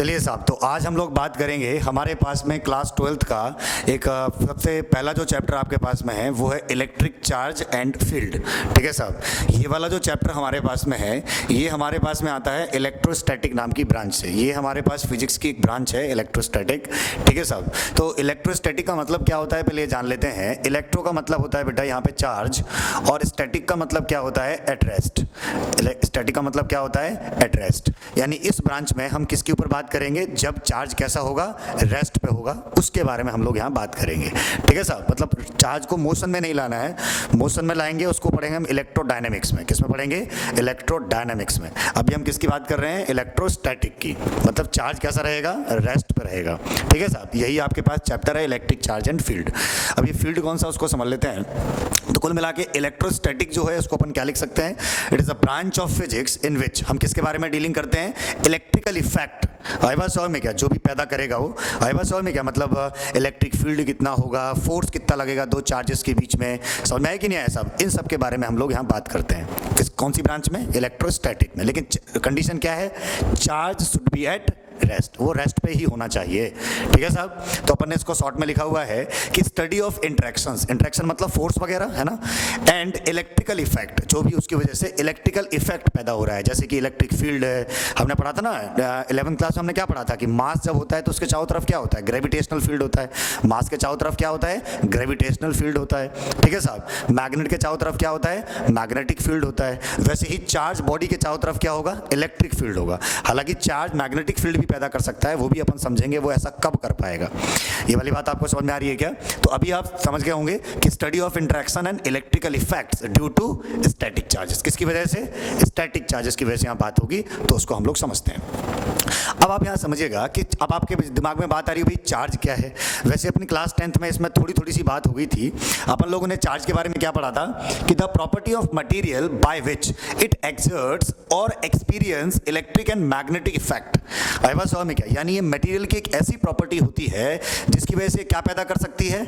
चलिए साहब, तो आज हम लोग बात करेंगे हमारे पास में क्लास 12th का एक सबसे पहला जो चैप्टर आपके पास में है वो है इलेक्ट्रिक चार्ज एंड फील्ड। ठीक है साहब, ये वाला जो चैप्टर हमारे पास में है ये हमारे पास में आता है इलेक्ट्रोस्टैटिक नाम की ब्रांच से। ये हमारे पास फिजिक्स की एक ब्रांच है इलेक्ट्रोस्टैटिक। ठीक है साहब, तो इलेक्ट्रोस्टैटिक का मतलब क्या होता है पहले ये जान लेते हैं। इलेक्ट्रो का मतलब होता है बेटा यहाँ पे चार्ज, और स्टैटिक का मतलब क्या होता है एट रेस्ट। स्टैटिक का मतलब क्या होता है एट रेस्ट, यानी इस ब्रांच में हम किसके ऊपर बात करेंगे, जब चार्ज कैसा होगा रेस्ट पे होगा उसके बारे में हम लोग यहाँ बात करेंगे। ठीक है साहब, मतलब चार्ज को मोशन में नहीं लाना है, मोशन में लाएंगे उसको पढ़ेंगे हम इलेक्ट्रोडायनेमिक्स में। किस में पढ़ेंगे? इलेक्ट्रोडायनेमिक्स में। अभी हम किसकी बात कर रहे हैं? इलेक्ट्रोस्टैटिक की, मतलब चार्ज कैसा रहेगा रेस्ट पे रहेगा। ठीक है साहब, यही आपके पास चैप्टर है इलेक्ट्रिक चार्ज एंड फील्ड। अब ये फील्ड कौन सा उसको समझ लेते हैं। तो कुल मिला के इलेक्ट्रोस्टैटिक जो है उसको अपन क्या लिख सकते हैं, it is a branch of physics in which हम किसके बारे में डीलिंग करते हैं, इलेक्ट्रिकल इफेक्ट। आइवा सौ में क्या जो भी पैदा करेगा वो, आइवा सौ में क्या मतलब इलेक्ट्रिक फील्ड कितना होगा, फोर्स कितना लगेगा दो चार्जेस के बीच में, समझ में आया कि नहीं आया साहब। इन सब के बारे में हम लोग यहाँ बात करते हैं। किस कौन सी ब्रांच में? इलेक्ट्रोस्टैटिक में। लेकिन कंडीशन क्या है, charge should be at rest, वो रेस्ट पे ही होना चाहिए। ठीक है साहब, तो अपन ने इसको शॉर्ट में लिखा हुआ है कि स्टडी ऑफ इंटरेक्शंस, इंटरेक्शन मतलब फोर्स वगैरह है ना, एंड इलेक्ट्रिकल इफेक्ट, जो भी उसकी वजह से इलेक्ट्रिकल इफेक्ट पैदा हो रहा है। जैसे कि इलेक्ट्रिक फील्ड है, हमने पढ़ा था ना 11th क्लास में, हमने क्या पढ़ा था कि मास जब होता है तो उसके चारों तरफ क्या होता है, ग्रेविटेशनल फील्ड होता है। मास के चारों तरफ क्या होता है, ग्रेविटेशनल फील्ड होता है। ठीक है साहब, मैग्नेट के चारों तरफ क्या होता है, मैग्नेटिक फील्ड होता है। वैसे ही चार्ज बॉडी के चारों तरफ क्या होगा, इलेक्ट्रिक फील्ड होगा। हालांकि चार्ज मैग्नेटिक फील्ड भी पैदा कर सकता है, वो भी अपन समझेंगे वो ऐसा कब कर पाएगा। ये वाली बात आपको समझ में आ रही है क्या? तो अभी आप समझ गए होंगे कि study of interaction and electrical effects due to static charges, किसकी वजह से, स्टैटिक चार्जेस की वजह से यहाँ बात होगी, तो उसको हम लोग समझते हैं। अब आप यहाँ समझिएगा कि अब आपके दिमाग में बात आ रही है भाई चार्ज क्या है। वैसे अपनी क्लास 10th में इसमें थोड़ी सी बात हो गई थी। अपन लोगों ने चार्ज के बारे में क्या पढ़ा था कि the property of material by which it exerts और experiences electric and magnetic effect. आइवा सौ में क्या, यानी ये मटेरियल की एक ऐसी प्रॉपर्टी होती है जिसकी वजह से क्या पैदा कर सकती है,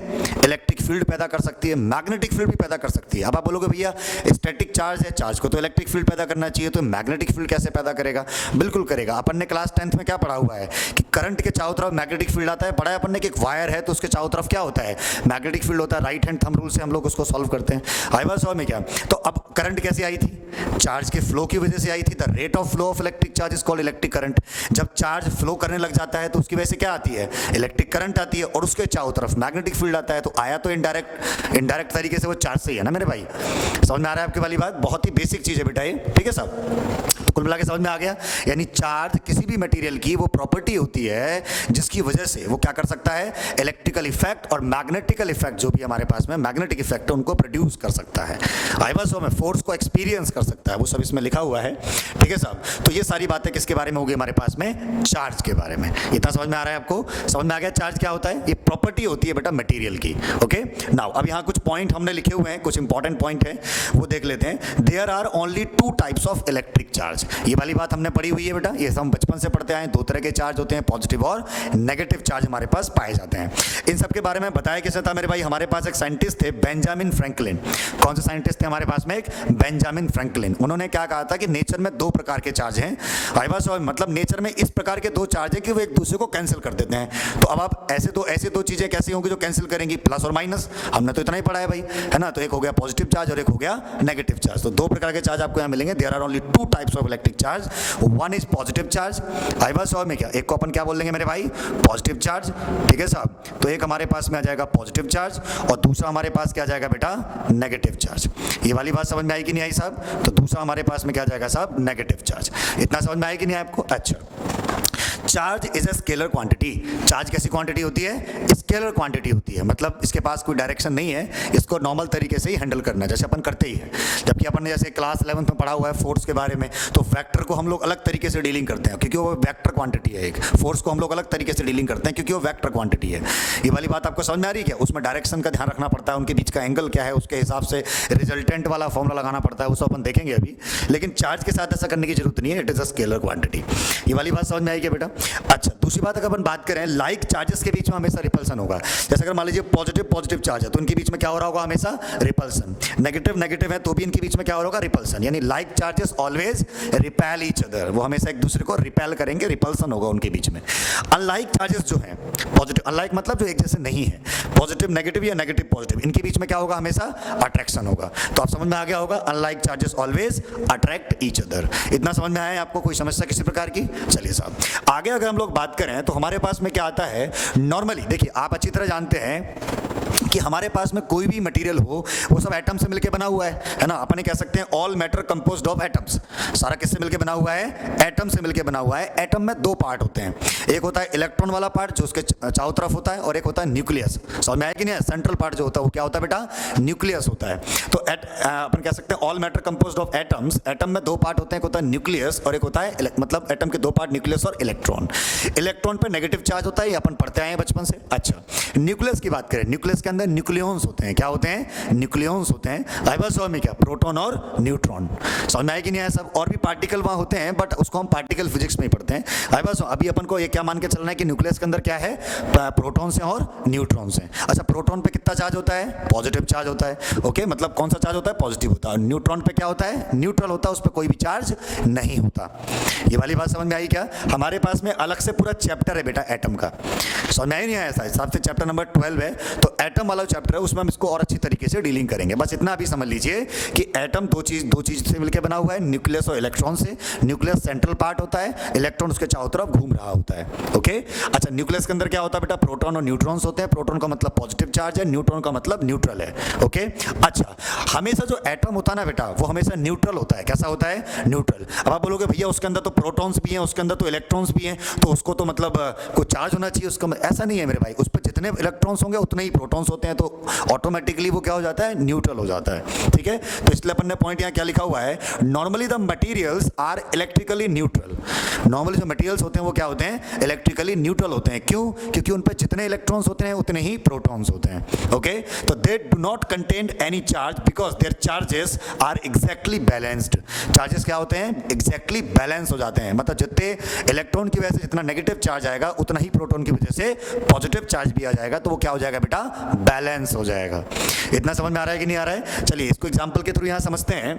इलेक्ट्रिक फील्ड पैदा कर सकती है, मैग्नेटिक फील्ड भी पैदा कर सकती है। अब आप बोलोगे भैया स्टैटिक चार्ज है, चार्ज को तो इलेक्ट्रिक फील्ड पैदा करना चाहिए, तो मैग्नेटिक फील्ड कैसे पैदा करेगा? बिल्कुल करेगा। अपन ने क्लास 10th में क्या पढ़ा हुआ है कि करंट के चारों तरफ मैग्नेटिक फील्ड आता है। पढ़ा है अपन ने कि एक वायर है तो उसके चारों तरफ क्या होता है, मैग्नेटिक फील्ड होता है। राइट हैंड थंब रूल से हम लोग उसको सॉल्व करते हैं। आइवा सौ में क्या, तो अब करंट कैसे आई थी, चार्ज के फ्लो की वजह से आई थी। The rate of flow of electric charge is called electric current. जब चार्ज फ्लो करने लग जाता है तो उसकी वजह से क्या आती है, इलेक्ट्रिक करंट आती है, और उसके चारों तरफ मैग्नेटिक फील्ड आता है। तो आया तो इनडायरेक्ट तरीके से वो चार्ज से ही है ना मेरे भाई। समझ में आ रहा है आपकी वाली बात? बहुत ही बेसिक चीज है बेटा ये। ठीक है साहब, तो कुल मिला के समझ में आ गया। यानी चार्ज किसी भी मटेरियल की वो प्रॉपर्टी होती है जिसकी वजह से वो क्या कर सकता है, इलेक्ट्रिकल इफेक्ट और मैग्नेटिकल इफेक्ट, जो भी हमारे पास में मैग्नेटिक इफेक्ट है उनको प्रोड्यूस कर सकता है। आइवा में फोर्स को एक्सपीरियंस कर सकता है, वो सब इसमें लिखा हुआ है। ठीक है साहब, तो ये सारी बातें किसके बारे में होगी हमारे पास में, चार्ज के बारे में। इतना समझ में आ रहा है आपको? समझ में आ गया चार्ज क्या होता है, ये प्रॉपर्टी होती है बेटा मटेरियल की। ओके नाउ, अब यहाँ कुछ पॉइंट हमने लिखे हुए हैं, कुछ इंपॉर्टेंट पॉइंट है वो देख लेते हैं। There are only 2 types of electric charge. ये वाली बात हमने पढ़ी हुई है बेटा, ये हम बचपन से पढ़ते आए। 2 तरह के चार्ज होते हैं, पॉजिटिव और नेगेटिव चार्ज हमारे पास पाए जाते हैं। इन सब के बारे में बताया किसने था मेरे भाई, हमारे पास एक साइंटिस्ट थे बेंजामिन फ्रैंकलिन। कौन से साइंटिस्ट थे हमारे पास में? एक बेंजामिन फ्रैंकलिन। उन्होंने क्या कहा था कि नेचर में 2 प्रकार के चार्ज हैं। आइवा सौ मतलब नेचर में इस प्रकार के 2 चार्ज है कि वो एक दूसरे को कैंसिल कर देते हैं। तो अब आप ऐसे दो चीजें कैसी होंगी जो कैंसिल करेंगी, प्लस और माइनस। हमने तो इतना ही पढ़ा है भाई, है ना। तो एक हो गया पॉजिटिव चार्ज और एक हो गया नेगेटिव चार्ज। तो 2 प्रकार के चार्ज आपको यहाँ मिलेंगे। There are only 2 types of electric charge. One is positive charge. आइवा सौ में क्या, एक को अपन क्या बोल देंगे मेरे भाई, पॉजिटिव चार्ज। ठीक है साहब, तो एक हमारे पास में आ जाएगा पॉजिटिव चार्ज और दूसरा हमारे पास क्या जाएगा बेटा, नेगेटिव चार्ज। ये वाली बात समझ में आई कि नहीं आई साहब? तो दूसरा हमारे पास में क्या जाएगा साहब, नेगेटिव चार्ज। इतना समझ में आया कि नहीं आपको? अच्छा, charge is a scalar quantity. Charge कैसी क्वांटिटी होती है, स्केलर क्वांटिटी होती है, मतलब इसके पास कोई डायरेक्शन नहीं है, इसको नॉर्मल तरीके से ही हैंडल करना है जैसे अपन करते ही हैं। जबकि अपन ने जैसे क्लास 11th में पढ़ा हुआ है फोर्स के बारे में, तो वेक्टर को हम लोग अलग तरीके से डीलिंग करते हैं क्योंकि वो वेक्टर क्वांटिटी है। एक फोर्स को हम लोग अलग तरीके से डीलिंग करते हैं क्योंकि वो वेक्टर क्वांटिटी है। ये वाली बात आपको समझ में आ रही है क्या? उसमें डायरेक्शन का ध्यान रखना पड़ता है, उनके बीच का एंगल क्या है, उसके हिसाब से रिजल्टेंट वाला फॉर्मूला लगाना पड़ता है, वो अपन देखेंगे अभी। लेकिन चार्ज के साथ ऐसा करने की जरूरत नहीं है, it is a scalar quantity. ये वाली बात समझ में आएगी बेटा? अच्छा, दूसरी बात अगर अपन बात करें, लाइक चार्जेस के बीच में हमेशा रिपल्सन होगा। जैसे अगर मान लीजिए पॉजिटिव पॉजिटिव चार्ज है तो इनके बीच में क्या हो रहा होगा, हमेशा रिपल्सन। नेगेटिव नेगेटिव है तो भी इनके बीच में क्या हो रहा होगा, रिपल्सन। यानी like charges always repel each other, वो हमेशा एक दूसरे को रिपेल करेंगे, रिपल्सन होगा उनके बीच में। अनलाइक चार्जेस जो हैं पॉजिटिव, अनलाइक मतलब जो एक जैसे नहीं है, पॉजिटिव नेगेटिव या नेगेटिव पॉजिटिव, इनके बीच में क्या होगा, हमेशा अट्रैक्शन होगा। तो आप समझ में आ गया होगा, unlike charges always attract each other. इतना समझ में आया आपको, कोई समस्या किसी प्रकार की? चलिए साहब, आगे अगर हम लोग बात करें तो हमारे पास में क्या आता है नॉर्मली। देखिए आप अच्छी तरह जानते हैं कि हमारे पास में कोई भी मटेरियल हो वो सब एटम से मिलकर बना हुआ है ना। अपन कह सकते हैं all matter composed of atoms. सारा किससे मिलकर बना हुआ है, एटम से मिलकर बना हुआ है। एटम में दो पार्ट होते हैं, एक होता है इलेक्ट्रॉन वाला पार्ट जो उसके चारों तरफ होता है, और एक होता है न्यूक्लियस। समझ में आया कि नहीं? सेंट्रल पार्ट जो होता है वो क्या होता है बेटा, न्यूक्लियस होता है। तो अपन कह सकते हैं all matter composed of atoms. Atom में दो पार्ट होते हैं, एक होता है न्यूक्लियस और एक होता है मतलब एटम के दो पार्ट न्यूक्लियस और इलेक्ट्रॉन। इलेक्ट्रॉन पे नेगेटिव चार्ज होता है, ये अपन पढ़ते आए हैं बचपन से। अच्छा, न्यूक्लियस की बात करें, न्यूक्लियस के अंदर न्यूक्लियॉन्स होते हैं। क्या होते हैं, न्यूक्लियॉन्स होते हैं। आई बस में क्या, प्रोटॉन और न्यूट्रॉन। समझ में आया कि नहीं आया सब? और भी पार्टिकल वहां होते हैं बट उसको हम पार्टिकल फिजिक्स में ही पढ़ते हैं। आई बस अभी अपन को ये क्या मान के चलना है कि न्यूक्लियस के अंदर क्या है, प्रोटॉन्स हैं और न्यूट्रॉन्स हैं। अच्छा, प्रोटॉन पे कितना चार्ज होता है, पॉजिटिव चार्ज होता है। ओके, मतलब कौन सा चार्ज होता है, पॉजिटिव होता है। न्यूट्रॉन पे क्या होता है, न्यूट्रल होता है, उस पर कोई भी चार्ज नहीं होता। ये वाली बात समझ में आई क्या? हमारे पास में अलग से पूरा चैप्टर है बेटा एटम का। समझ में आई नहीं आया? हिसाब से चैप्टर नंबर 12 है, तो एटम वाला चैप्टर है, उसमें हम इसको और अच्छी तरीके से डीलिंग करेंगे। बस इतना अभी समझ लीजिए कि एटम दो चीज से मिलकर बना हुआ है, न्यूक्लियस और इलेक्ट्रॉन से। न्यूक्लियस सेंट्रल पार्ट होता है, इलेक्ट्रॉन उसके चारों तरफ घूम रहा होता है। ओके, अच्छा, न्यूक्लियस के अंदर क्या होता है बेटा, प्रोटॉन और न्यूट्रॉन्स होते हैं। प्रोटॉन का मतलब पॉजिटिव चार्ज है, न्यूट्रॉन का मतलब न्यूट्रल है। ओके, अच्छा, हमेशा जो एटम होता है ना बेटा, वो हमेशा न्यूट्रल होता है। कैसा होता है, न्यूट्रल। अब आप बोलोगे भैया उसके अंदर तो प्रोटॉन्स भी हैं, उसके अंदर तो इलेक्ट्रॉन्स भी हैं, तो उसको तो मतलब कोई चार्ज होना चाहिए उसका। ऐसा नहीं है मेरे भाई, उस पर जितने इलेक्ट्रॉन्स होंगे उतने ही प्रोटॉन्स होते हैं, तो ऑटोमेटिकली वो क्या हो जाता है, न्यूट्रल हो जाता है। ठीक है, तो इसलिए अपन ने पॉइंट यहाँ क्या लिखा हुआ है, normally the materials are electrically neutral. Normally जो मटेरियल्स होते हैं वो क्या होते हैं, इलेक्ट्रिकली न्यूट्रल होते हैं। क्यों? क्योंकि उन पर जितने इलेक्ट्रॉन्स होते हैं उतने ही प्रोटॉन्स होते हैं। ओके, तो they do not contain any charge because their charges are exactly balanced. Charges क्या होते हैं, एग्जैक्टली बैलेंस हो जाते हैं। मतलब जितने इलेक्ट्रॉन की वजह से जितना नेगेटिव चार्ज आएगा उतना ही प्रोटॉन की वजह से पॉजिटिव चार्ज भी आ जाएगा, तो वो क्या हो जाएगा बेटा, बैलेंस हो जाएगा। इतना समझ में आ रहा है कि नहीं आ रहा है? चलिए इसको एग्जांपल के थ्रू यहां समझते हैं।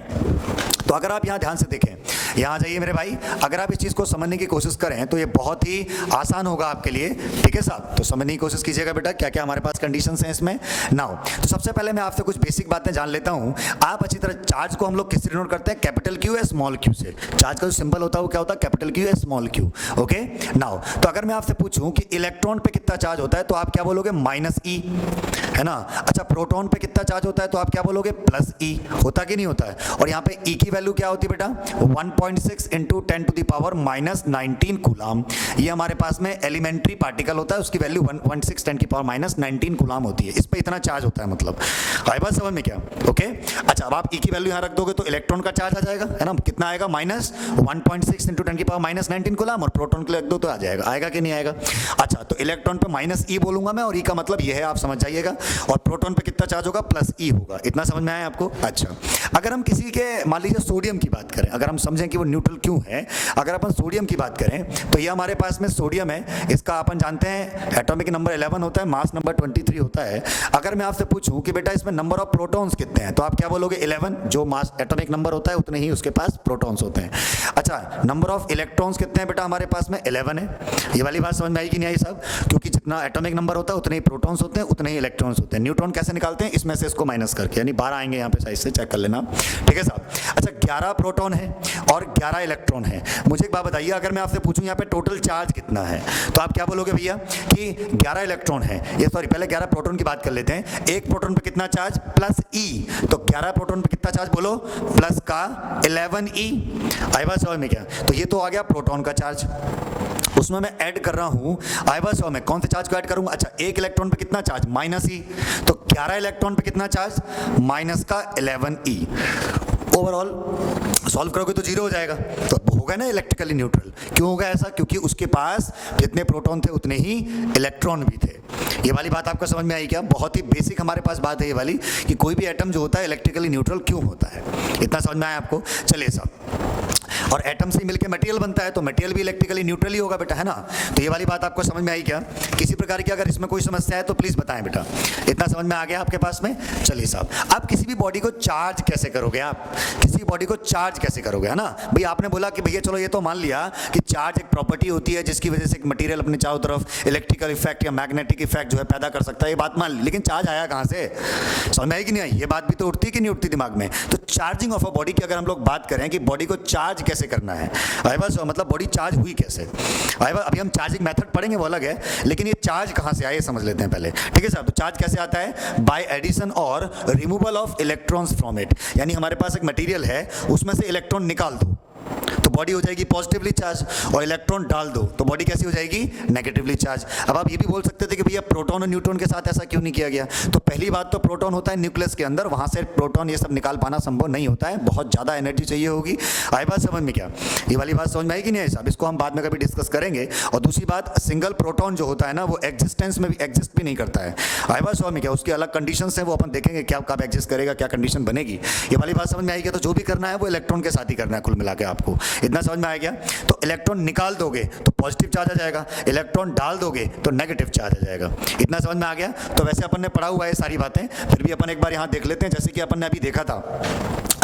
तो अगर आप यहां ध्यान से देखें, यहां जाइए मेरे भाई, अगर आप इस चीज को समझने की कोशिश करें तो ये बहुत ही आसान होगा आपके लिए। ठीक है साहब, तो समझने की कोशिश कीजिएगा बेटा, क्या क्या हमारे पास कंडीशंस हैं इसमें। नाउ तो सबसे पहले मैं आपसे कुछ बेसिक बातें जान लेता हूं। आप अच्छी तरह, चार्ज को हम लोग किससे डिनोट करते हैं, कैपिटल क्यू या स्मॉल क्यू से। चार्ज का जो सिंबल होता है वो क्या होता है, कैपिटल क्यू या स्मॉल क्यू। ओके, नाउ तो अगर मैं आपसे पूछूं कि इलेक्ट्रॉन पे कितना चार्ज होता है तो आप क्या बोलोगे, माइनस ई, है ना। अच्छा, प्रोटॉन पे कितना चार्ज होता है तो आप क्या बोलोगे, प्लस ई। होता कि नहीं होता है? और यहाँ पे ई की वैल्यू क्या होती है बेटा, 1.6 into 10 to the power -19 coulomb. ये हमारे पास में एलिमेंट्री पार्टिकल होता है, उसकी वैल्यू 1.6 10 की पावर -19 कूलाम होती है। इस पे इतना चार्ज होता है, मतलब आई बात समझ में क्या? ओके, अच्छा, अब आप ई की वैल्यू यहाँ रख दोगे तो इलेक्ट्रॉन का चार्ज आ जाएगा, है ना। कितना आएगा, -1.6 इंटू 10 की पावर -19 कूलाम, और प्रोटॉन के लिए रख दो तो आ जाएगा। आएगा कि नहीं आएगा? अच्छा, तो इलेक्ट्रॉन पे माइनस ई बोलूंगा मैं, और ई का मतलब ये है, आप समझ जाइएगा। और प्रोटॉन पे कितना चार्ज होगा, प्लस ई होगा। इतना समझ में आया आपको? अच्छा, अगर हम किसी के, मान लीजिए सोडियम की बात करें, अगर हम समझें कि वो न्यूट्रल क्यों है, अगर अपन सोडियम की बात करें तो ये हमारे पास में सोडियम है, इसका अपन जानते हैं एटॉमिक नंबर 11 होता है, मास नंबर 23 होता है। अगर मैं आपसे पूछूं कि बेटा इसमें नंबर ऑफ प्रोटॉन्स कितने हैं तो आप क्या बोलोगे, 11। जो मास एटॉमिक नंबर होता है उतने ही उसके पास प्रोटॉन्स होते हैं। अच्छा, नंबर ऑफ इलेक्ट्रॉन्स कितने हैं बेटा, हमारे पास में 11 है। ये वाली बात समझ में आई कि नहीं आई साहब? क्योंकि जितना एटॉमिक नंबर होता है उतने ही प्रोटॉन्स होते हैं, उतने ही इलेक्ट्रॉन्स होते हैं। न्यूट्रॉन कैसे निकालते हैं, इसमें से इसको माइनस करके, यानी 12 आएंगे यहाँ पे, साइज से चेक कर लेना। ठीक है साहब। अच्छा, 11 प्रोटॉन है और 11 इलेक्ट्रॉन है। मुझे एक बात बताइए, अगर मैं आपसे पूछूं यहाँ पे टोटल चार्ज कितना है तो आप क्या बोलोगे भैया कि 11 इलेक्ट्रॉन है, ये सॉरी पहले 11 प्रोटॉन की बात कर लेते हैं। एक प्रोटॉन पे कितना चार्ज, प्लस ई, तो 11 प्रोटॉन पे कितना चार्ज बोलो, प्लस का 11 ई। आई बात समझ में क्या? तो ये तो आ गया प्रोटॉन का चार्ज, उसमें मैं ऐड कर रहा हूं आई बस में कौन से चार्ज को ऐड करूंगा। अच्छा, एक इलेक्ट्रॉन पे कितना चार्ज, माइनस ई, तो 11 इलेक्ट्रॉन पे कितना चार्ज, माइनस का 11 ई। ओवरऑल सॉल्व करोगे तो 0 हो जाएगा, तो होगा ना इलेक्ट्रिकली न्यूट्रल। क्यों होगा ऐसा? क्योंकि उसके पास जितने प्रोटॉन थे उतने ही इलेक्ट्रॉन भी थे। ये वाली बात आपको समझ में आई क्या? बहुत ही बेसिक हमारे पास बात है ये वाली, कि कोई भी एटम जो होता है इलेक्ट्रिकली न्यूट्रल क्यों होता है। इतना समझ में आया आपको? चलिए साहब, और एटम से मिलकर मटेरियल बनता है, तो मटेरियल भी इलेक्ट्रिकली न्यूट्रल ही होगा बेटा, है ना। तो ये वाली बात आपको समझ में आई क्या? किसी प्रकार की अगर इसमें कोई समस्या है तो प्लीज बताएं बेटा। इतना समझ में आ गया आपके पास में? चलिए साहब, आप किसी भी बॉडी को चार्ज कैसे करोगे? आप किसी बॉडी को चार्ज कैसे करोगे, है ना भाई? आपने बोला कि भैया चलो ये तो मान लिया कि चार्ज एक प्रॉपर्टी होती है जिसकी वजह से एक मटेरियल अपने चारों तरफ इलेक्ट्रिकल इफेक्ट या मैग्नेटिक इफेक्ट जो है पैदा कर सकता है, ये बात मान ली। लेकिन चार्ज आया कहां से? समझ में आई कि नहीं आई? ये बात भी तो उठती कि नहीं उठती दिमाग में? तो चार्जिंग ऑफ अ बॉडी की अगर हम लोग बात करें कि बॉडी को चार्ज कैसे करना है, बस मतलब बॉडी चार्ज हुई कैसे, अभी हम चार्जिंग मेथड पढ़ेंगे वो अलग है, लेकिन ये चार्ज कहां से आए समझ लेते हैं पहले, ठीक है साहब। तो चार्ज कैसे आता है? बाय एडिशन और removal of electrons from it. यानी हमारे पास एक मटेरियल है, उसमें से इलेक्ट्रॉन निकाल दो तो बॉडी हो जाएगी पॉजिटिवली चार्ज, और इलेक्ट्रॉन डाल दो तो बॉडी कैसी हो जाएगी? Negatively charge. अब आप ये भी बोल सकते थे कि भैया प्रोटॉन और न्यूट्रॉन के साथ ऐसा क्यों नहीं किया गया? तो पहली बात तो प्रोटॉन होता है न्यूक्लियस के अंदर, वहां से प्रोटॉन ये सब निकाल पाना संभव नहीं होता है, बहुत ज्यादा एनर्जी चाहिए होगी। आई बात समझ में क्या? ये वाली बात समझ में आएगी नहीं साहब? इसको हम बाद में कभी डिस्कस करेंगे। और दूसरी बात, सिंगल प्रोटॉन जो होता है ना वो एग्जिस्टेंस में भी एग्जिस्ट भी नहीं करता है। आई बात समझ में क्या? उसकी अलग कंडीशंस हैं, वो अपन देखेंगे क्या कब एग्जिस्ट करेगा, क्या कंडीशन बनेगी। ये वाली बात समझ में आएगी? तो जो भी करना है वो इलेक्ट्रॉन के साथ ही करना है कुल मिला के आपको। इतना समझ में आ गया? तो इलेक्ट्रॉन निकाल दोगे तो पॉजिटिव चार्ज आ जाएगा, इलेक्ट्रॉन डाल दोगे तो नेगेटिव चार्ज आ जाएगा। इतना समझ में आ गया? तो वैसे अपन ने पढ़ा हुआ है सारी बातें, फिर भी अपन एक बार यहां देख लेते हैं, जैसे कि अपन ने अभी देखा था।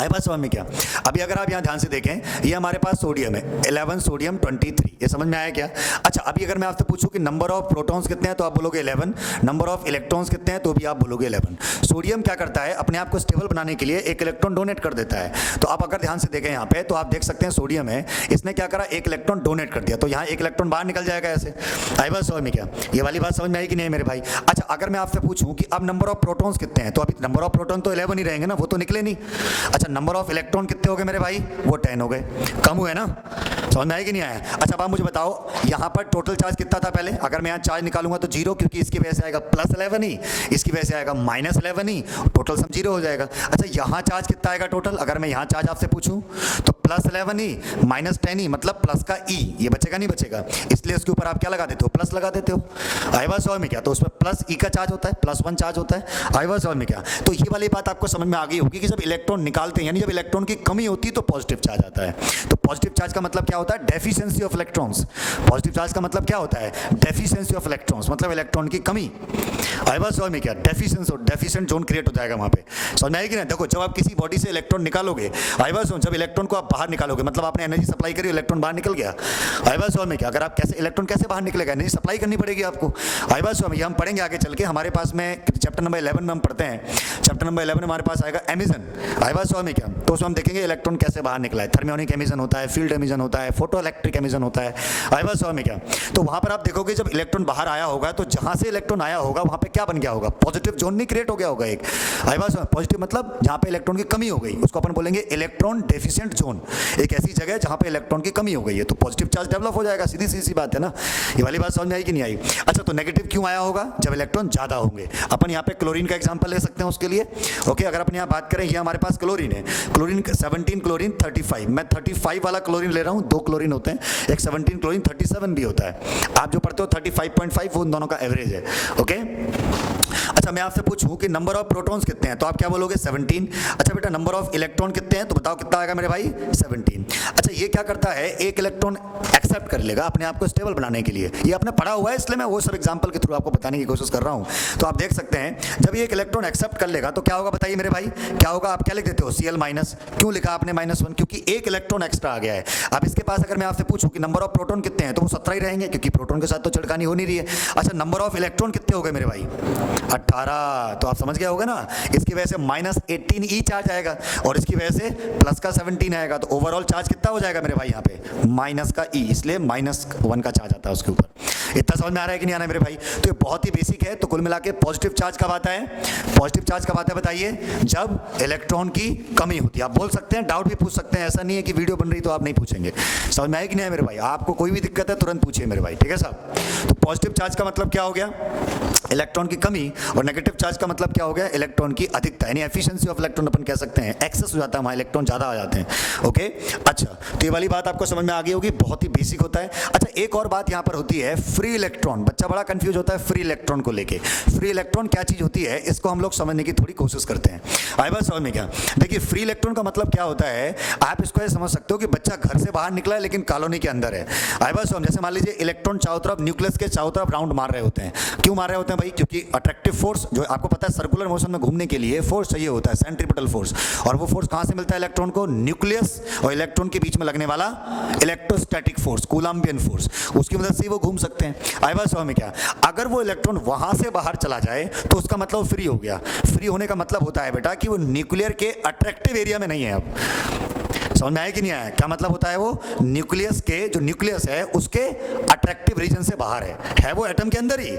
आई बात समझ में क्या? अभी अगर आप यहां ध्यान से देखें, ये हमारे पास सोडियम है 11, सोडियम 23, ये समझ में आया क्या? अच्छा, अभी अगर मैं आपसे पूछूं कि नंबर ऑफ प्रोटॉन्स कितने हैं तो आप बोलोगे 11, नंबर ऑफ इलेक्ट्रॉन्स कितने हैं तो भी आप बोलोगे 11। सोडियम क्या करता है? अपने आप को स्टेबल बनाने के लिए एक इलेक्ट्रॉन डोनेट कर देता है। तो आप अगर ध्यान से देखें यहाँ पे, तो आप देख सकते हैं सोडियम है, इसने क्या करा? एक इलेक्ट्रॉन डोनेट कर दिया, तो यहाँ एक इलेक्ट्रॉन बाहर निकल जाएगा ऐसे। आई बात समझ में क्या? ये वाली बात समझ में आई कि नहीं मेरे भाई? अच्छा, अगर मैं आपसे पूछूं कि अब नंबर ऑफ प्रोटॉन्स कितने हैं, तो अभी नंबर ऑफ प्रोटॉन तो 11 ही रहेंगे ना, वो तो निकले नहीं। अच्छा, नंबर ऑफ इलेक्ट्रॉन कितने हो गए मेरे भाई? वो 10 हो गए, कम हुए ना? समझ में आया कि नहीं आया? अच्छा, अब आप मुझे बताओ यहाँ पर टोटल चार्ज कितना था पहले? अगर मैं यहाँ चार्ज निकालूंगा तो 0, क्योंकि इसकी वजह से आएगा +11 ही, इसकी वजह से आएगा -11 ही, टोटल सम 0 हो जाएगा। अच्छा, यहाँ चार्ज कितना आएगा टोटल? अगर मैं यहाँ चार्ज आपसे पूछूं तो +11 ही -10 ही, मतलब प्लस का ई, ये बचेगा नहीं बचेगा, इसलिए इसके ऊपर आप क्या लगा देते हो? प्लस लगा देते हो। आई बात समझ में क्या? तो उसमें प्लस ई का चार्ज होता है, +1 चार्ज होता है। आई बात समझ में क्या? तो ये वाली बात आपको समझ में आ गई होगी कि जब इलेक्ट्रॉन निकालते हैं, यानी जब इलेक्ट्रॉन की कमी होती है तो पॉजिटिव चार्ज आता है। तो पॉजिटिव चार्ज का मतलब क्या होता है? Deficiency of electrons. Positive charge का मतलब क्या होता है? डेफिशिएंसी ऑफ इलेक्ट्रॉन्स, मतलब इलेक्ट्रॉन की कमी। आई बात समझ में क्या? डेफिशिएंट जोन क्रिएट हो जाएगा वहां पे। समझ में आएगी ना? देखो, जब आप किसी बॉडी से इलेक्ट्रॉन निकालोगे, आई बात समझ, जब इलेक्ट्रॉन को आप बाहर निकालोगे मतलब आपने एनर्जी सप्लाई करी, इलेक्ट्रॉन बाहर निकल गया। आई बात समझ में क्या? अगर आप कैसे इलेक्ट्रॉन कैसे बाहर निकलेगा? एनर्जी सप्लाई करनी पड़ेगी आपको। आई बात समझ में? हम पढ़ेंगे आगे चल के, हमारे पास में चैप्टर नंबर 11 में हम पढ़ते हैं, चैप्टर नंबर 11 में हमारे पास आएगा एमिशन। आई बात समझ में क्या? तो उसमें हम देखेंगे इलेक्ट्रॉन कैसे बाहर निकला है। थर्मियोनिक एमिशन होता है, फील्ड एमिशन होता है, फोटो इलेक्ट्रिक एमिशन होता है। आई बात समझ में क्या? तो वहां पर आप देखोगे जब इलेक्ट्रॉन बाहर आया होगा तो जहां से इलेक्ट्रॉन आया होगा वहां पे क्या बन गया होगा? पॉजिटिव जोन नहीं क्रिएट हो गया होगा एक। आई बात समझ? पॉजिटिव मतलब जहां पे इलेक्ट्रॉन की कमी हो गई, उसको अपन बोलेंगे इलेक्ट्रॉन डेफिशिएंट जोन। एक ऐसी जगह जहां पे इलेक्ट्रॉन की कमी हो गई है, तो पॉजिटिव चार्ज डेवलप हो जाएगा। सीधी सी बात है ना? ये वाली बात समझ में आई कि नहीं आई? अच्छा, तो नेगेटिव क्यों आया होगा? जब इलेक्ट्रॉन ज्यादा होंगे। अपन यहाँ पे क्लोरीन का एग्जांपल ले सकते हैं उसके लिए। ओके, अगर अपन यहाँ बात करें, ये हमारे पास क्लोरीन है, क्लोरीन 17 क्लोरीन 35, मैं 35 वाला क्लोरीन ले रहा हूँ, 2 क्लोरीन होते हैं, एक 17 क्लोरीन 37 भी होता है। आप जो पढ़ते हो 35.5 वो उन दोनों का एवरेज है। ओके, अच्छा, मैं आपसे पूछूं कि नंबर ऑफ प्रोटॉन्स कितने हैं तो आप क्या बोलोगे? 17। अच्छा बेटा, नंबर ऑफ इलेक्ट्रॉन कितने हैं तो बताओ कितना आएगा मेरे भाई? 17। अच्छा, ये क्या करता है? एक इलेक्ट्रॉन एक्सेप्ट कर लेगा अपने आप को स्टेबल बनाने के लिए। ये आपने पढ़ा हुआ है, इसलिए मैं वो सब एग्जांपल के थ्रू आपको बताने की कोशिश कर रहा हूं। तो आप देख सकते हैं, जब ये एक इलेक्ट्रॉन एक्सेप्ट कर लेगा तो क्या होगा बताइए मेरे भाई? क्या होगा? आप क्या लिख देते हो? Cl-। क्यों लिखा आपने -1? क्योंकि एक इलेक्ट्रॉन एक्स्ट्रा आ गया है। अब इसके पास अगर मैं आपसे पूछूं कि नंबर ऑफ प्रोटॉन कितने हैं तो वो 17 ही रहेंगे, क्योंकि प्रोटॉन के साथ तो छिड़कानी हो नहीं रही है। अच्छा, नंबर ऑफ इलेक्ट्रॉन कितने हो गए मेरे भाई? 18। तो आप समझ गए होगा ना? इसकी वजह से -18 ई चार्ज आएगा और इसकी वजह से प्लस का 17 आएगा, तो ओवरऑल चार्ज कितना हो जाएगा मेरे भाई? यहाँ पे माइनस का ई, इसलिए -1 का चार्ज आता है उसके ऊपर। इतना समझ में आ रहा है कि नहीं आ रहा है मेरे भाई? तो ये बहुत ही बेसिक है। तो कुल मिला के पॉजिटिव चार्ज कब आता है? पॉजिटिव चार्ज कब आता है बताइए? जब इलेक्ट्रॉन की कमी होती है। आप बोल सकते हैं, डाउट भी पूछ सकते हैं, ऐसा नहीं है कि वीडियो बन रही तो आप नहीं पूछेंगे। समझ में आया कि नहीं है मेरे भाई? आपको कोई भी दिक्कत है तुरंत पूछिए मेरे भाई, ठीक है साहब? तो पॉजिटिव चार्ज का मतलब क्या हो गया? इलेक्ट्रॉन की कमी, और नेगेटिव चार्ज का मतलब क्या हो गया? इलेक्ट्रॉन की अधिकता, यानी एफिशिएंसी ऑफ इलेक्ट्रॉन अपन कह सकते हैं। एक्सेस हो जाता है वहां, इलेक्ट्रॉन ज्यादा आ जाते हैं। ओके, अच्छा, तो ये वाली बात आपको समझ में आ गई होगी, बहुत ही बेसिक होता है। अच्छा, एक और बात यहाँ पर होती है, फ्री इलेक्ट्रॉन, बच्चा बड़ा कंफ्यूज होता है फ्री इलेक्ट्रॉन को लेके। फ्री इलेक्ट्रॉन क्या चीज होती है, इसको हम लोग समझने की थोड़ी कोशिश करते हैं। आई बात समझ में क्या? देखिए फ्री इलेक्ट्रॉन का मतलब क्या होता है, आप इसको ये समझ सकते हो कि बच्चा घर से बाहर निकला है लेकिन कॉलोनी के अंदर है। आई बात समझ, जैसे मान लीजिए इलेक्ट्रॉन चारों तरफ न्यूक्लियस के चारों तरफ राउंड मार रहे होते हैं। क्यों मार रहे होते हैं भाई? क्योंकि अट्रैक्टिव फोर्स, जो आपको पता है सर्कुलर मोशन में घूमने के लिए फोर्स चाहिए होता है, सेंट्रीपिटल फोर्स। और वो फोर्स कहां से मिलता है इलेक्ट्रॉन को? न्यूक्लियस और इलेक्ट्रॉन के बीच में लगने वाला इलेक्ट्रोस्टैटिक फोर्स, कूलम्बियन फोर्स, उसकी मदद से वो घूम सकते हैं। आई बात समझ में क्या? अगर वो इलेक्ट्रॉन वहां से बाहर चला जाए तो उसका मतलब फ्री हो गया। फ्री होने का मतलब होता है बेटा कि वो न्यूक्लियर के अट्रैक्टिव एरिया में नहीं है। अब समझ में आया कि नहीं आया? क्या मतलब होता है? वो न्यूक्लियस के, जो न्यूक्लियस है उसके अट्रैक्टिव रीजन से बाहर है वो एटम के अंदर ही,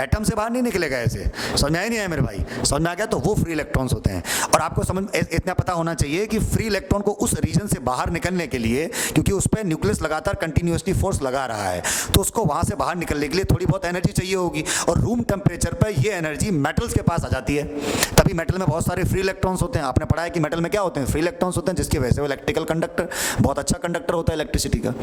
एटम से बाहर नहीं निकलेगा ऐसे। समझ में आया नहीं आया मेरे भाई? समझ में आ गया? तो वो फ्री इलेक्ट्रॉन्स होते हैं। और आपको समझ इतना पता होना चाहिए कि फ्री इलेक्ट्रॉन को उस रीजन से बाहर निकलने के लिए, क्योंकि उस पर न्यूक्लियस लगातार कंटिन्यूसली फोर्स लगा रहा है, तो उसको वहां से बाहर निकलने के लिए थोड़ी बहुत एनर्जी चाहिए होगी। और रूम टेम्परेचर पर ये एनर्जी मेटल्स के पास आ जाती है, तभी मेटल में बहुत सारे फ्री इलेक्ट्रॉन्स होते हैं। आपने पढ़ा है कि मेटल में क्या होते हैं? फ्री इलेक्ट्रॉन्स होते हैं, जिसकी वजह से वो इलेक्ट्रिकल कंडक्टर, बहुत अच्छा कंडक्टर होता है इलेक्ट्रिसिटी का।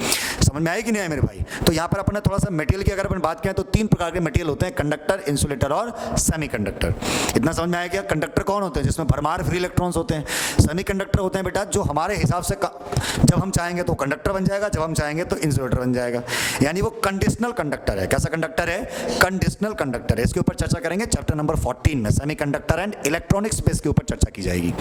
समझ में आया कि नहीं आया मेरे भाई? तो यहाँ पर अपने थोड़ा सा मटेरियल की अगर अपन बात करें तो 3 प्रकार के मटेरियल होते हैं, कंडक्टर, इंसुलेटर और सेमीकंडक्टर। इतना समझ में आया क्या? कंडक्टर कौन होते हैं? जिसमें भरमार फ्री इलेक्ट्रॉन्स होते हैं। सेमीकंडक्टर होते हैं बेटा जो हमारे हिसाब से जब हम चाहेंगे तो कंडक्टर बन जाएगा, जब हम चाहेंगे तो इंसुलेटर बन जाएगा। यानी वो कंडीशनल कंडक्टर है। कैसा कंडक्टर है? कंडीशनल कंडक्टर है। इसके ऊपर चर्चा करेंगे चैप्टर नंबर 14 में, सेमीकंडक्टर एंड इलेक्ट्रॉनिक्स पे इसके ऊपर चर्चा की जाएगी।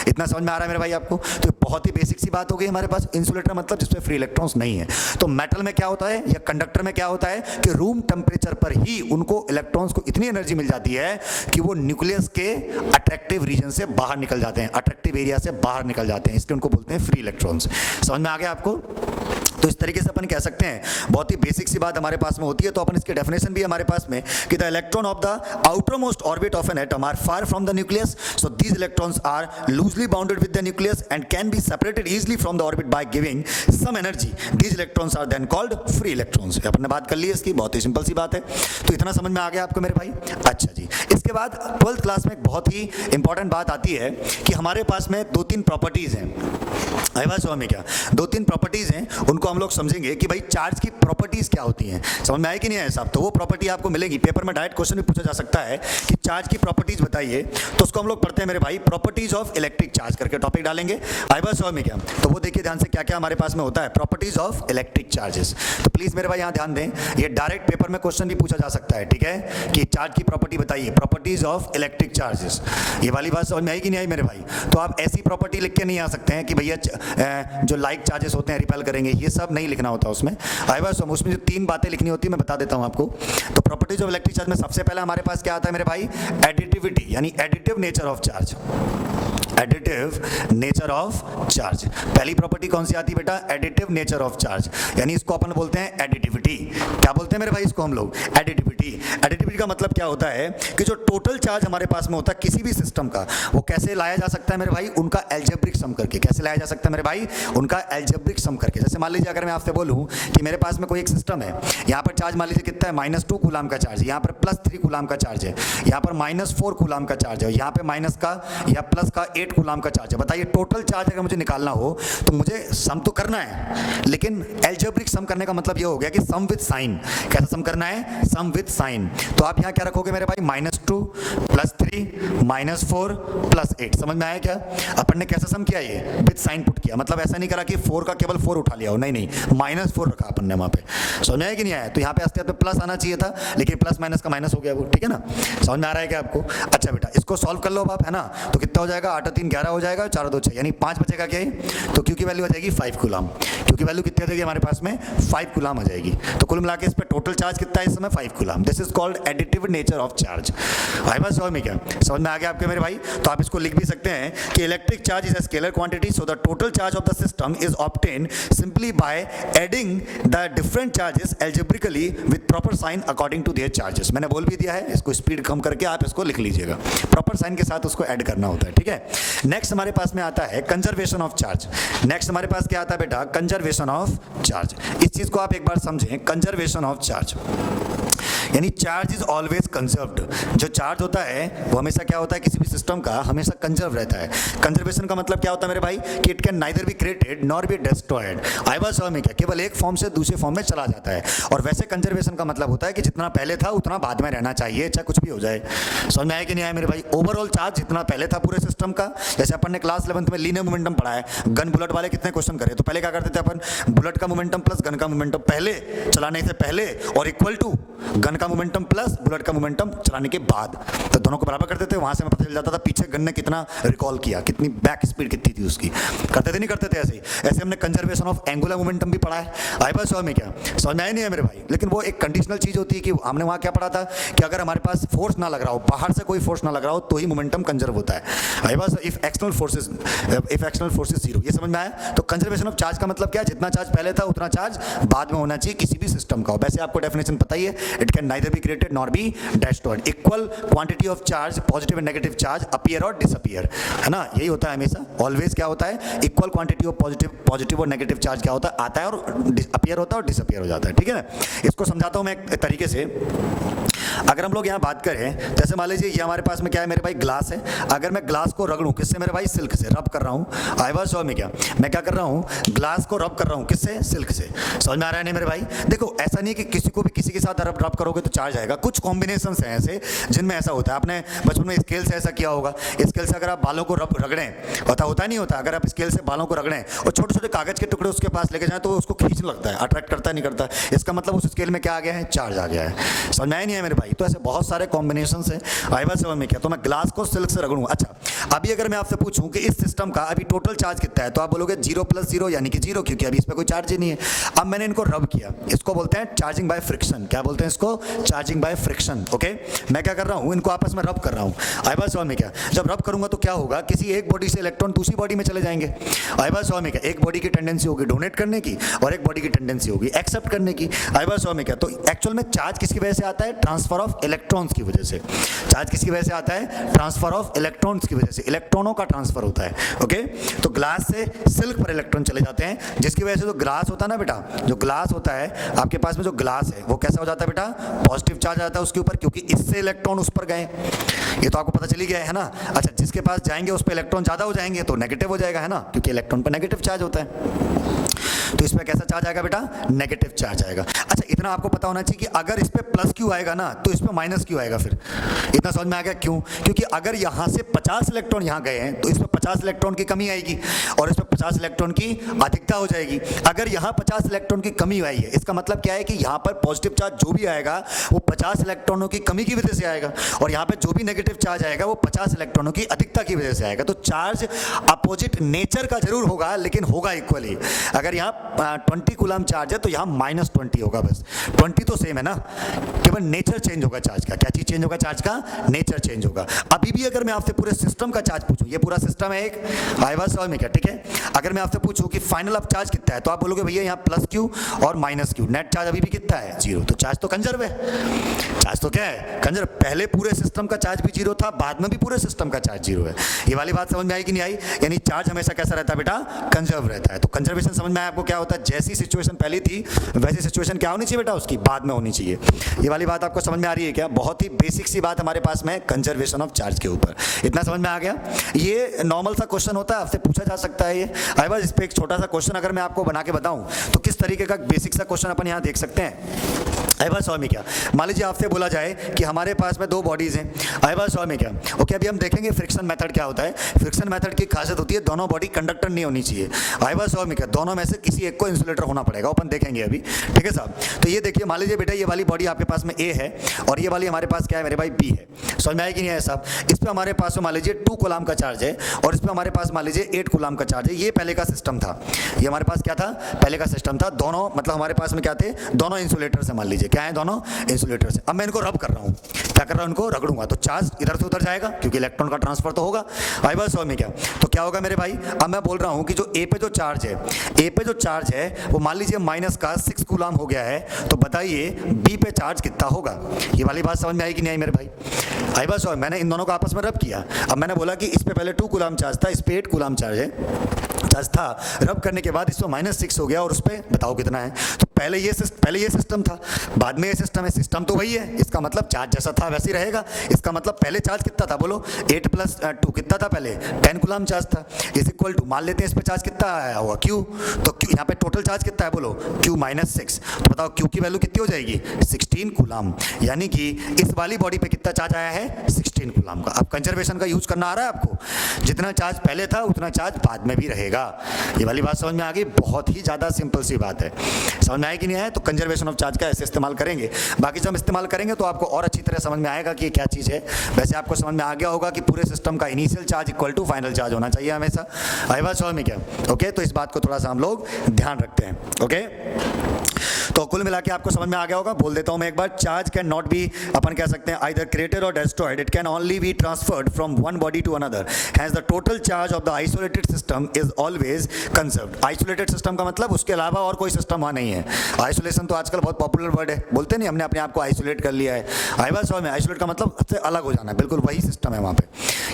इतना समझ में आ रहा है मेरे भाई आपको? तो बहुत ही बेसिक सी बात हो गई हमारे पास। इंसुलेटर मतलब जिसमें फ्री इलेक्ट्रॉन्स नहीं है। तो मेटल में क्या होता है या कंडक्टर में क्या होता है कि रूम टेम्परेचर पर ही उनको इलेक्ट्रॉन्स को इतनी एनर्जी मिल जाती है कि वो न्यूक्लियस के अट्रैक्टिव रीजन से बाहर निकल जाते हैं, अट्रैक्टिव एरिया से बाहर निकल जाते हैं, इसलिए उनको बोलते हैं फ्री इलेक्ट्रॉन्स। समझ में आ गया आपको? तो इस तरीके से अपन कह सकते हैं, बहुत ही बेसिक सी बात हमारे पास में होती है। तो अपन इसकी डेफिनेशन भी हमारे पास में कि the electron of the outermost orbit of an atom are far from the nucleus, so these electrons are loosely bounded with the nucleus and can be separated easily from the orbit by giving some energy. These electrons are then called free electrons. अपन ने बात कर ली इसकी, बहुत ही simple सी बात है। तो इतना समझ में आ गया आपको मेरे भाई? अच्छा जी, इसके बाद 12th क्लास में एक बहुत ही इंपॉर्टेंट बात आती है कि हमारे पास में 2-3 प्रॉपर्टीज हैं। आई बात समझ में क्या? 2-3 प्रॉपर्टीज हैं, उनको हम लोग समझेंगे कि भाई चार्ज की प्रॉपर्टीज क्या होती हैं। समझ में आए कि नहीं आए साहब? तो वो प्रॉपर्टी आपको मिलेगी पेपर में, डायरेक्ट क्वेश्चन भी पूछा जा सकता है कि चार्ज की प्रॉपर्टीज बताइए। तो उसको हम लोग पढ़ते हैं मेरे भाई, प्रॉपर्टीज ऑफ इलेक्ट्रिक चार्ज करके टॉपिक डालेंगे। आई बात समझ में क्या? तो वो देखिए ध्यान से क्या क्या हमारे पास में होता है, प्रॉपर्टीज ऑफ इलेक्ट्रिक चार्जेस। तो प्लीज मेरे भाई यहाँ ध्यान दें, ये डायरेक्ट पेपर में क्वेश्चन भी पूछा जा सकता है, ठीक है? कि चार्ज की प्रॉपर्टी बताइए, प्रॉपर्टीज ऑफ इलेक्ट्रिक चार्जेस। ये वाली बात समझ में आई कि नहीं आई मेरे भाई? तो आप ऐसी प्रॉपर्टी लिख के नहीं आ सकते हैं कि भैया जो लाइक चार्जेस होते हैं रिपेल करेंगे, ये सब नहीं लिखना होता उसमें। आई बात समझ, उसमें जो 3 बातें लिखनी होती है मैं बता देता हूं आपको। तो प्रॉपर्टीज ऑफ इलेक्ट्रिक चार्ज में सबसे पहले हमारे पास क्या आता है मेरे भाई? एडिटिविटी, यानी additive nature of charge. Additive nature of charge, पहली प्रॉपर्टी कौन सी आती है बेटा? एडिटिव नेचर ऑफ चार्ज, यानी इसको अपन बोलते हैं एडिटिविटी। क्या बोलते हैं मेरे भाई इसको हम लोग? एडिटिविटी। एडिटिविटी का मतलब क्या होता है कि जो टोटल चार्ज हमारे पास में होता है किसी भी सिस्टम का, वो कैसे लाया जा सकता है मेरे भाई? उनका एल्जेब्रिक सम करके। कैसे लाया जा सकता है मेरे भाई? उनका एल्जेब्रिक सम करके। जैसे मान लीजिए अगर मैं आपसे बोलूं कि मेरे पास में कोई एक सिस्टम है, यहाँ पर चार्ज मान लीजिए कितना है? -2 कूलाम का चार्ज, यहाँ पर +3 कूलाम का चार्ज है, यहाँ पर -4 कूलाम का चार्ज है, यहाँ पे माइनस का या प्लस का 8 कूलाम का चार्ज है। बताइए टोटल चार्ज अगर मुझे निकालना हो तो मुझे सम तो करना है, लेकिन एल्जेब्रिक सम करने का मतलब ये हो गया कि सम विद साइन। कैसा सम करना है? Sum with sign. तो आप यहाँ क्या रखोगे मेरे भाई? -2 +3 -4 +8। समझ में आया क्या? अपन ने कैसा सम किया? ये विद साइन पुट किया, मतलब ऐसा नहीं करा कि 4 का केवल 4 उठा लिया हो, नहीं -4 रखा अपन ने वहां पे। समझ में आया कि नहीं आया? तो यहाँ पे असलियत में प्लस आना चाहिए था, लेकिन प्लस माइनस का माइनस हो गया वो, ठीक है ना? समझ में आ रहा है क्या आपको? अच्छा बेटा, इसको सॉल्व कर लो अब आप, है ना? तो कितना हो जाएगा? 8 और 3 11 हो जाएगा, 4 और 2 6, यानी 5 बचेगा क्या? तो क्यू की वैल्यू आ जाएगी 5 कूलाम। क्यू की वैल्यू कितनी आ जाएगी हमारे पास में? 5 कूलाम आ जाएगी। तो कुल मिला के इस पे टोटल चार्ज कितना है इस समय? 5 coulomb. This is called additive nature of charge. आई बात समझ में क्या? समझ में आ गया आपके मेरे भाई? तो आप इसको लिख भी सकते हैं कि electric charge is a scalar quantity, so the total charge of the system is obtained simply by adding the different charges algebraically with proper sign according to their charges. मैंने बोल भी दिया है, इसको स्पीड कम करके आप इसको लिख लीजिएगा, प्रॉपर साइन के साथ उसको ऐड करना होता है, ठीक है? नेक्स्ट हमारे पास में आता है कंजर्वेशन ऑफ चार्ज। नेक्स्ट हमारे पास क्या आता है बेटा? Conservation of charge. इस चीज को आप एक बार समझें, कंजर्वेशन ऑफ चार्ज। यानी चार्ज इज ऑलवेज कंजर्व्ड। जो चार्ज होता है वो हमेशा क्या होता है, किसी भी सिस्टम का हमेशा कंजर्व रहता है। कंजर्वेशन का मतलब क्या होता है मेरे भाई, कि it can neither be created nor be destroyed. आइवास में क्या केवल एक फॉर्म से दूसरे फॉर्म में चला जाता है। और वैसे कंजर्वेशन का मतलब होता है कि जितना पहले था उतना बाद में रहना चाहिए, चाहे कुछ भी हो जाए। समझ में आया कि नहीं आया मेरे भाई? ओवरऑल चार्ज जितना पहले था पूरे सिस्टम का, जैसे अपन ने क्लास 11th में लीनियर मोमेंटम पढ़ा है, गन बुलेट वाले कितने क्वेश्चन करे, तो पहले क्या करते थे अपन, बुलेट का मोमेंटम प्लस गन का मोमेंटम पहले चलाने से पहले और इक्वल टू गन का मोमेंटम प्लस बुलेट का मोमेंटम चलाने के बाद, तो दोनों को बराबर करते थे। वहां से हमें पता चल जाता था पीछे गन ने कितना रिकॉल किया, कितनी बैक स्पीड कितनी थी उसकी। करते थे नहीं करते थे ऐसे ही? ऐसे हमने कंजर्वेशन ऑफ एंगुलर मोमेंटम भी पढ़ा है। आई बात समझ में क्या? समझ में आया नहीं है मेरे भाई? लेकिन वो एक कंडीशनल चीज होती है कि हमने वहां क्या पढ़ा था कि अगर हमारे पास फोर्स ना लग रहा हो, बाहर से कोई फोर्स ना लग रहा हो, तो ही मोमेंटम कंजर्व होता है। आई बात इफ एक्सटर्नल फोर्सेस जीरो। ये समझ में आया? तो कंजर्वेशन ऑफ चार्ज का मतलब क्या है, जितना चार्ज पहले था उतना चार्ज बाद में होना चाहिए किसी भी सिस्टम का। वैसे आपको डेफिनेशन पता ही है, it can neither be created nor be destroyed. Equal quantity of charge, positive and negative charge appear और डिसअपीयर, है ना? यही होता है हमेशा, ऑलवेज क्या होता है, इक्वल क्वांटिटी ऑफ पॉजिटिव और नेगेटिव चार्ज क्या होता है, आता है और अपीयर होता है और डिसअपीयर हो जाता है। ठीक है ना? इसको समझाता हूं मैं एक तरीके से। अगर हम लोग यहाँ बात करें, जैसे मान लीजिए ये हमारे पास में क्या है मेरे भाई, ग्लास है। अगर मैं ग्लास को रगड़ूं किससे मेरे भाई, सिल्क से, रब कर रहा हूँ। आई बात समझ में क्या? मैं क्या कर रहा हूँ, ग्लास को रब कर रहा हूँ किससे, सिल्क से। समझ में आ रहा है नहीं मेरे भाई? देखो ऐसा नहीं है कि किसी को भी किसी के साथ रब करोगे तो चार्ज आएगा। कुछ कॉम्बिनेशन हैं ऐसे जिनमें ऐसा होता है। आपने बचपन में स्केल से ऐसा किया होगा। स्केल से अगर आप बालों को रगड़ें, होता नहीं होता, अगर आप स्केल से बालों को रगड़ें और छोटे छोटे कागज के टुकड़े उसके पास लेके जाएं तो उसको खींचने लगता है, अट्रैक्ट करता नहीं करता। इसका मतलब उस स्केल में क्या आ गया है, चार्ज आ गया है। समझ में आया नहीं है मेरे भाई? तो ऐसे बहुत सारे कॉम्बिनेशन है। आई बात समझ में क्या? तो मैं ग्लास को सिल्क से रगड़ूंगा। अच्छा, अभी अगर मैं आपसे पूछूं कि इस सिस्टम का अभी टोटल चार्ज कितना है, तो आप बोलोगे 0 + 0 यानी कि 0, क्योंकि अभी इस पर कोई चार्ज ही नहीं है। अब मैंने इनको रब किया, इसको बोलते हैं चार्जिंग बाय फ्रिक्शन। क्या बोलते हैं इसको? Charging by friction. ओके, मैं क्या कर रहा हूं, इनको आपस में रब कर रहा हूं। आई बात समझ में क्या? जब रब करूंगा तो क्या होगा, किसी एक बॉडी से इलेक्ट्रॉन दूसरी बॉडी में चले जाएंगे। आई बात समझ में क्या? एक बॉडी की टेंडेंसी होगी डोनेट करने की और एक बॉडी की टेंडेंसी होगी एक्सेप्ट करने की। आई बात समझ में क्या? तो एक्चुअल में चार्ज किसकी वजह से आता है, ट्रांसफर ऑफ इलेक्ट्रॉन्स की वजह से। चार्ज किसकी वजह से आता है, ट्रांसफर ऑफ इलेक्ट्रॉन्स की वजह से, इलेक्ट्रॉनों का ट्रांसफर होता है। ओके, तो ग्लास से सिल्क पर इलेक्ट्रॉन चले जाते हैं, जिसकी वजह से जो ग्लास होता है ना बेटा, जो ग्लास होता है आपके पास में, जो ग्लास है वो कैसा हो जाता है बेटा, पॉजिटिव चार्ज आता है उसके ऊपर, क्योंकि इससे इलेक्ट्रॉन उस पर गए। ये तो आपको पता चली गया है ना? अच्छा, जिसके पास जाएंगे उस पर इलेक्ट्रॉन ज्यादा हो जाएंगे तो नेगेटिव हो जाएगा, है ना? क्योंकि इलेक्ट्रॉन पर नेगेटिव चार्ज होता है। तो इसमें कैसा चार्ज आएगा बेटा, नेगेटिव चार्ज आएगा। अच्छा, इतना आपको पता होना चाहिए कि अगर इस पे प्लस क्यू आएगा ना तो इस पे माइनस क्यू आएगा। फिर इतना समझ में आ गया क्यों? क्योंकि अगर यहां से 50 इलेक्ट्रॉन यहां गए हैं तो इसमें 50 इलेक्ट्रॉन की कमी आएगी और इसमें 50 इलेक्ट्रॉन की अधिकता हो जाएगी। अगर यहां 50 इलेक्ट्रॉन की कमी आई है, इसका मतलब क्या है कि यहां पर पॉजिटिव चार्ज जो भी आएगा वो 50 इलेक्ट्रॉनों की कमी की वजह से आएगा, और यहां पर जो भी नेगेटिव चार्ज आएगा वो 50 इलेक्ट्रॉनों की अधिकता की वजह से आएगा। तो चार्ज अपोजिट नेचर का जरूर होगा, लेकिन होगा इक्वली। अगर यहाँ 20 कूलम चार्ज है तो यहाँ -20 होगा, बस 20 तो सेम है ना, केवल नेचर चेंज होगा चार्ज का। क्या चीज चेंज होगा, चार्ज का नेचर चेंज होगा। अभी भी अगर मैं आपसे पूरे सिस्टम का चार्ज पूछूं, ये पूरा सिस्टम है एक, आई बात समझ में क्या? ठीक है, अगर मैं आपसे पूछूं कि फाइनल ऑफ चार्ज कितना है, तो आप बोलोगे भैया यहाँ +Q और -Q, नेट चार्ज अभी भी कितना है, 0। तो चार्ज तो कंजर्व है, चार्ज तो क्या है, कंजर्व। पहले पूरे सिस्टम का चार्ज भी 0 था, बाद में भी पूरे सिस्टम का चार्ज 0 है। ये वाली बात समझ में आई कि नहीं आई? यानी चार्ज हमेशा कैसा रहता है बेटा, कंजर्व रहता है। तो कंजर्वेशन समझ में आया आपको? क्या होता है, जैसी सिचुएशन पहली थी वैसी सिचुएशन क्या होनी चाहिए बेटा, उसकी बाद में होनी चाहिए। ये वाली बात आपको समझ में आ रही है क्या? बहुत ही बेसिक सी बात हमारे पास में कंजर्वेशन ऑफ चार्ज के ऊपर। इतना समझ में आ गया? ये नॉर्मल सा क्वेश्चन होता है, आपसे पूछा जा सकता है ये। आई बात इस पे एक छोटा सा क्वेश्चन अगर मैं आपको बना के बताऊं तो किस तरीके का बेसिक सा क्वेश्चन अपन यहाँ देख सकते हैं। आई बात समझ में क्या? मान लीजिए आपसे बोला जाए कि हमारे पास में 2 बॉडीज हैं। आई बात समझ में क्या? ओके, अभी हम देखेंगे फ्रिक्शन मेथड क्या होता है। फ्रिक्शन मेथड की खासियत होती है दोनों बॉडी कंडक्टर नहीं होनी चाहिए। आई बात समझ में क्या? दोनों में से किसी एक को इंसुलेटर होना पड़ेगा, अपन देखेंगे अभी। ठीक है साहब? तो ये देखिए, मान लीजिए बेटा ये वाली बॉडी आपके पास में A है और ये वाली हमारे पास क्या है मेरे भाई, B है। समझ में आया कि नहीं आया साहब? इस पर हमारे पास मान लीजिए 2 कूलम का चार्ज है और इस पर हमारे पास मान लीजिए 8 कूलम का चार्ज है। ये पहले का सिस्टम था, ये हमारे पास क्या था, पहले का सिस्टम था। दोनों मतलब हमारे पास में क्या थे, दोनों इंसुलेटर से, मान लीजिए क्या है, दोनों इंसुलेटर से। अब मैं इनको रब कर रहा हूँ, क्या कर रहा हूँ, इनको रगड़ूंगा तो चार्ज इधर से उधर जाएगा क्योंकि इलेक्ट्रॉन का ट्रांसफर तो होगा। आई बात समझ में क्या? तो क्या होगा मेरे भाई, अब मैं बोल रहा हूँ कि जो A पे जो चार्ज है, A पे जो चार्ज है वो मान लीजिए -6 कूलम हो गया है, तो बताइए B पे चार्ज कितना होगा। ये वाली बात समझ में आई कि नहीं आई मेरे भाई? आई बात समझ, मैंने इन दोनों को आपस में रब किया। अब मैंने बोला कि इस पे पहले 2 कूलम चार्ज था, इस पे 8 कूलम चार्ज है, चार्ज था। रब करने के बाद इस पर -6 हो गया और उस पर बताओ कितना है। तो पहले ये सिस्टम था, बाद में ये सिस्टम है, सिस्टम तो वही है, इसका मतलब चार्ज जैसा था वैसे ही रहेगा। इसका मतलब पहले चार्ज कितना था बोलो, 8 + 2 कितना था पहले, 10 कूलम चार्ज था। इज इक्वल टू मान लेते हैं इस पे चार्ज कितना आया होगा Q, तो Q यहाँ पे टोटल चार्ज कितना है बोलो, Q - 6, तो बताओ Q की वैल्यू कितनी हो जाएगी, 16 कूलम। यानी कि इस वाली बॉडी पे कितना चार्ज आया है, 16 कूलम का। अब कंजर्वेशन का यूज करना आ रहा है आपको, जितना चार्ज पहले था उतना चार्ज बाद में भी रहेगा। ये वाली बात समझ में आ गई, बहुत ही ज़्यादा सिंपल सी बात है। समझ में आए कि नहीं आए, तो कंजर्वेशन ऑफ चार्ज का ऐसे इस्तेमाल करेंगे। बाकी जब हम इस्तेमाल करेंगे तो आपको और अच्छी तरह समझ में आएगा कि ये क्या चीज़ है। वैसे आपको समझ में आ गया होगा कि पूरे सिस्टम का initial charge equal to final charge होना चाहिए हमेशा। आई बात समझ में क्या, ओके। तो इस बात को थोड़ा सा हम लोग ध्यान रखते हैं, ओके। तो कुल मिला के आपको समझ में आ गया होगा। बोल देता हूं मैं एक बार, चार्ज कैन नॉट बी, अपन कह सकते हैं आइदर क्रिएटेड और destroyed, it can only be transferred from one body to another, has the total charge of the isolated system is always conserved. Isolated system का मतलब उसके अलावा और कोई सिस्टम वहां नहीं है। आइसोलेशन तो आजकल बहुत पॉपुलर वर्ड है, बोलते नहीं हमने अपने आप को आइसोलेट कर लिया है। आई बात समझ में, आइसोलेट का मतलब सबसे अलग हो जाना है, बिल्कुल वही सिस्टम है वहां पे।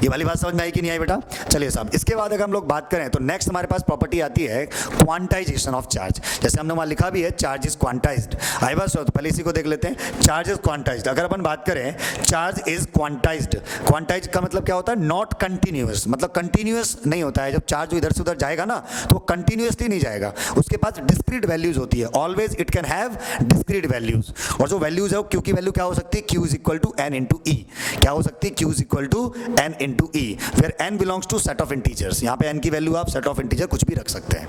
ये वाली बात समझ में आई कि नहीं आई बेटा। चलिए साहब, इसके बाद अगर हम लोग बात करें तो नेक्स्ट हमारे पास प्रॉपर्टी आती है क्वांटाइजेशन ऑफ चार्ज। जैसे हमने वहां लिखा भी है चार्ज इज क्वांटाइज्ड। आई बात तो पहले इसी को देख लेते हैं, चार्ज इज क्वांटाइज्ड। अगर अपन बात करें चार्ज इज क्वांटाइज्ड, क्वांटाइज्ड का मतलब क्या होता है, नॉट कंटिन्यूअस, मतलब कंटिन्यूअस नहीं होता है। जब चार्ज इधर से उधर जाएगा ना तो कंटिन्यूअसली नहीं जाएगा, उसके पास डिस्क्रीट वैल्यूज होती है। Always it can have discrete values, और जो वैल्यूज है वो Q की वैल्यू क्या हो सकती है, Q is equal to N into E। क्या हो सकती है, Q is equal to N into E, फिर N belongs to set of integers. यहाँ पे N की वैल्यू आप सेट ऑफ इंटीजर कुछ भी रख सकते हैं।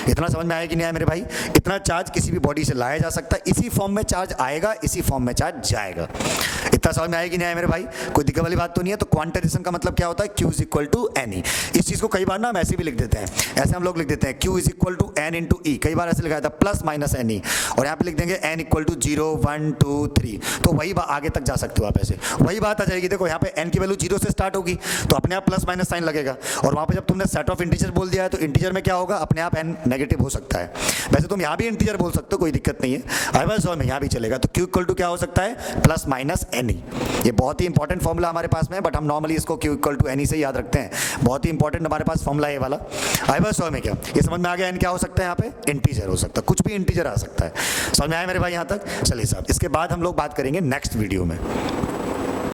इतना समझ में आया कि नहीं आया मेरे भाई। इतना चार्ज किसी भी बॉडी से लाया जा सकता है, इसी फॉर्म में चार्ज आएगा, इसी फॉर्म में चार्ज जाएगा। इतना समझ में आया कि नहीं आया मेरे भाई, कोई दिक्कत वाली बात तो नहीं है। तो क्वांटाइजेशन का मतलब क्या होता है, Q is equal to NE। इस चीज को कई बार ना हम ऐसे भी लिख देते हैं, ऐसे हम लोग लिख देते हैं Q is equal to N into E, कई बार ऐसे लिखा था प्लस माइनस NE, और यहाँ पे लिख देंगे N इक्वल टू 0 1 2 3। तो वही आगे तक जा सकते हो आप, ऐसे वही बात आ जाएगी। देखो यहाँ पे N की वैल्यू 0 से स्टार्ट होगी तो अपने आप प्लस माइनस साइन लगेगा, और वहाँ पे जब तुमने सेट ऑफ इंटीजर बोल दिया है तो इंटीजर में क्या होगा, अपने आप N नेगेटिव हो सकता है। वैसे तुम यहाँ भी इंटीजर बोल सकते हो, कोई दिक्कत नहीं है, आई बस में यहाँ भी चलेगा। तो Q इक्वल टू क्या हो सकता है, प्लस माइनस NE। ये बहुत ही इंपॉर्टेंट फॉर्मूला हमारे पास में है, बट हम नॉर्मली इसको Q इक्वल टू NE से याद रखते हैं। बहुत ही इंपॉर्टेंट हमारे पास फॉर्मूला ये वाला। आई बस में क्या ये समझ में आ गया, N क्या हो सकता है, यहाँ पे इंटीजर हो सकता है, कुछ भी इंटीजर आ सकता है। समझ में आया मेरे भाई यहाँ तक। चलिए साहब, इसके बाद हम लोग बात करेंगे नेक्स्ट वीडियो में।